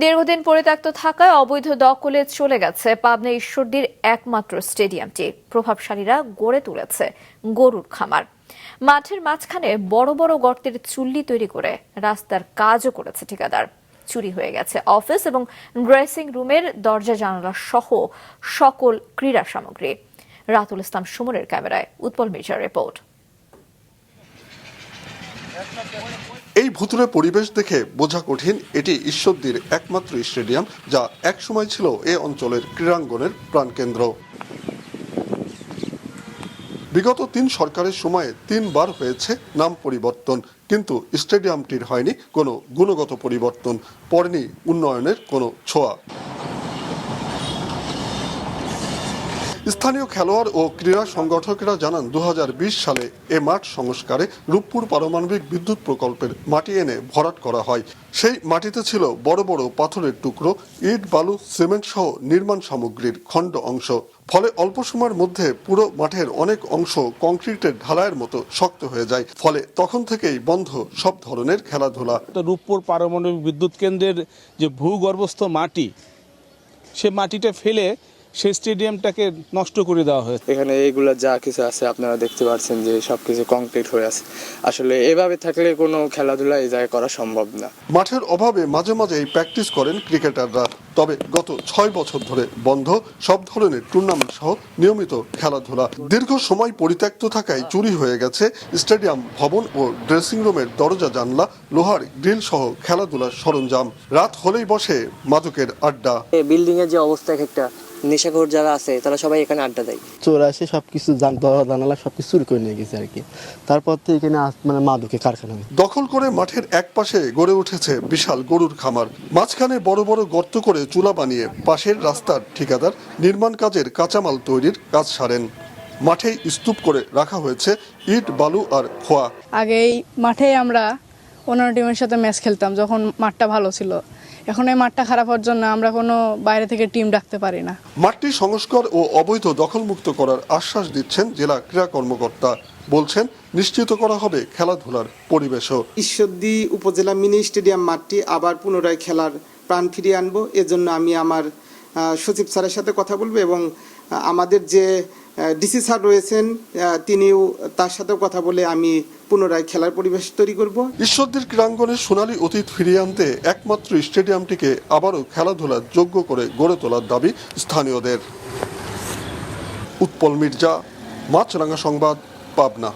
দীর্ঘদিন পরিত্যক্ত থাকায় অবৈধ দখলে চলে গেছে পাবনা ঈশ্বরদীর একমাত্র স্টেডিয়ামটি। প্রভাবশালীরা গড়ে তুলেছে গরুর খামার। মাঠের মাঝখানে বড় বড় গর্তের চুল্লি তৈরি করে রাস্তার কাজও করেছে ঠিকাদার। চুরি হয়ে গেছে অফিস এবং ড্রেসিং রুমের দরজা জানালা সহ সকল ক্রীড়া সামগ্রী। রাতুল ইসলাম সুমনের ক্যামেরায় উৎপল মির্জার রিপোর্ট। এই ভুতুড়ে পরিবেশ দেখে বোঝা কঠিন এটি ঈশ্বরদীর একমাত্র স্টেডিয়াম, যা একসময় ছিল এ অঞ্চলের ক্রীড়াঙ্গনের প্রাণকেন্দ্র। বিগত ৩ সরকারের সময়ে ৩ বার হয়েছে নাম পরিবর্তন, কিন্তু স্টেডিয়ামটির হয়নি কোনো গুণগত পরিবর্তন, পড়েনি উন্নয়নের কোনো ছোঁয়া। স্থানীয় খেলোয়াড় ও ক্রীড়া সংগঠকেরা জানান ২০২০ সালে এ মাঠ সংস্কারে রূপপুর পারমাণবিক বিদ্যুৎ প্রকল্পের মাটি এনে ভরাট করা হয়। সেই মাটিতে ছিল বড় বড় পাথরের টুকরো, ইট, বালু, সিমেন্ট সহ নির্মাণ সামগ্রীর খণ্ড অংশ। ফলে অল্প সময়ের মধ্যে পুরো মাঠের অনেক অংশ কংক্রিটের ঢালাইয়ের মতো শক্ত হয়ে যায়। ফলে তখন থেকেই বন্ধ সব ধরনের খেলাধুলা। রূপপুর পারমাণবিক বিদ্যুৎ কেন্দ্রের যে ভূগর্ভস্থ মাটি, সে মাটিটা ফেলে সেই স্টেডিয়ামটাকে নষ্ট করে দেওয়া হয়েছে। এখানে এইগুলো যা কিছু আছে আপনারা দেখতে পাচ্ছেন যে সবকিছু কংক্রিট হয়ে আছে। আসলে এভাবে থাকলে কোনো খেলাধুলা এই জায়গায় করা সম্ভব না। মাঠের অভাবে মাঝে মাঝেই প্র্যাকটিস করেন ক্রিকেটাররা। তবে গত ৬ বছর ধরে বন্ধ সব ধরনের টুর্নামেন্ট সহ নিয়মিত খেলাধুলা। দীর্ঘ সময় পরিত্যক্ত থাকায় চুরি হয়ে গেছে স্টেডিয়াম ভবন ও ড্রেসিং রুমের দরজা জানলা, লোহার গ্রিল সহ খেলাধুলার সরঞ্জাম। রাত হলেই বসে মাদকের আড্ডা। বিল্ডিং এর যে অবস্থা, একটা নেশাখোর যারা আছে তারা সবাই এখানে আড্ডা দেয়। চোর আসে সবকিছু জানালা সবকিছু চুরি করে নিয়ে গেছে আর কি। তারপর তো এখানে মানে মাদকের কারখানা। দখল করে মাঠের এক পাশে গড়ে উঠেছে বিশাল গরুর খামার। মাঝখানে বড় বড় গর্ত করে চুলা বানিয়ে পাশের রাস্তার ঠিকাদার নির্মাণ কাজের কাঁচামাল তৈরির কাজ সারেন। মাঠেই স্তূপ করে রাখা হয়েছে ইট, বালু আর খোয়া। আগে এই মাঠে আমরা অন্যান্য টিমের সাথে ম্যাচ খেলতাম যখন মাঠটা ভালো ছিল। এখন এই মাঠটা খারাপ হওয়ার জন্য আমরা কোনো বাইরে থেকে টিম ডাকতে পারি না। মাঠটি সংস্কার ও অবৈধ দখলমুক্ত করার আশ্বাস দিচ্ছেন জেলা ক্রীড়া কর্মকর্তা। বলছেন নিশ্চিত করা হবে খেলাধুলার পরিবেশও। ঈশ্বরদী উপজেলা মিনি স্টেডিয়াম মাঠটি আবার পুনরায় খেলার প্রাণ ফিরিয়ে আনবো। এজন্য আমি আমার সচিব স্যারের সাথে কথা বলবো এবং আমাদের যে ডিসি স্যার রয়েছেন তিনিও তার সাথেও কথা বলে আমি পুনরায় খেলার পরিবেশ তৈরি করব। ঈশ্বরদীর ক্রীড়াঙ্গনের সোনালী অতীত ফিরিয়ে আনতে একমাত্র স্টেডিয়ামটিকে আবারও খেলাধুলার যোগ্য করে গড়ে তোলার দাবি স্থানীয়দের। উৎপল মির্জা, মাছরাঙা সংবাদ, পাবনা।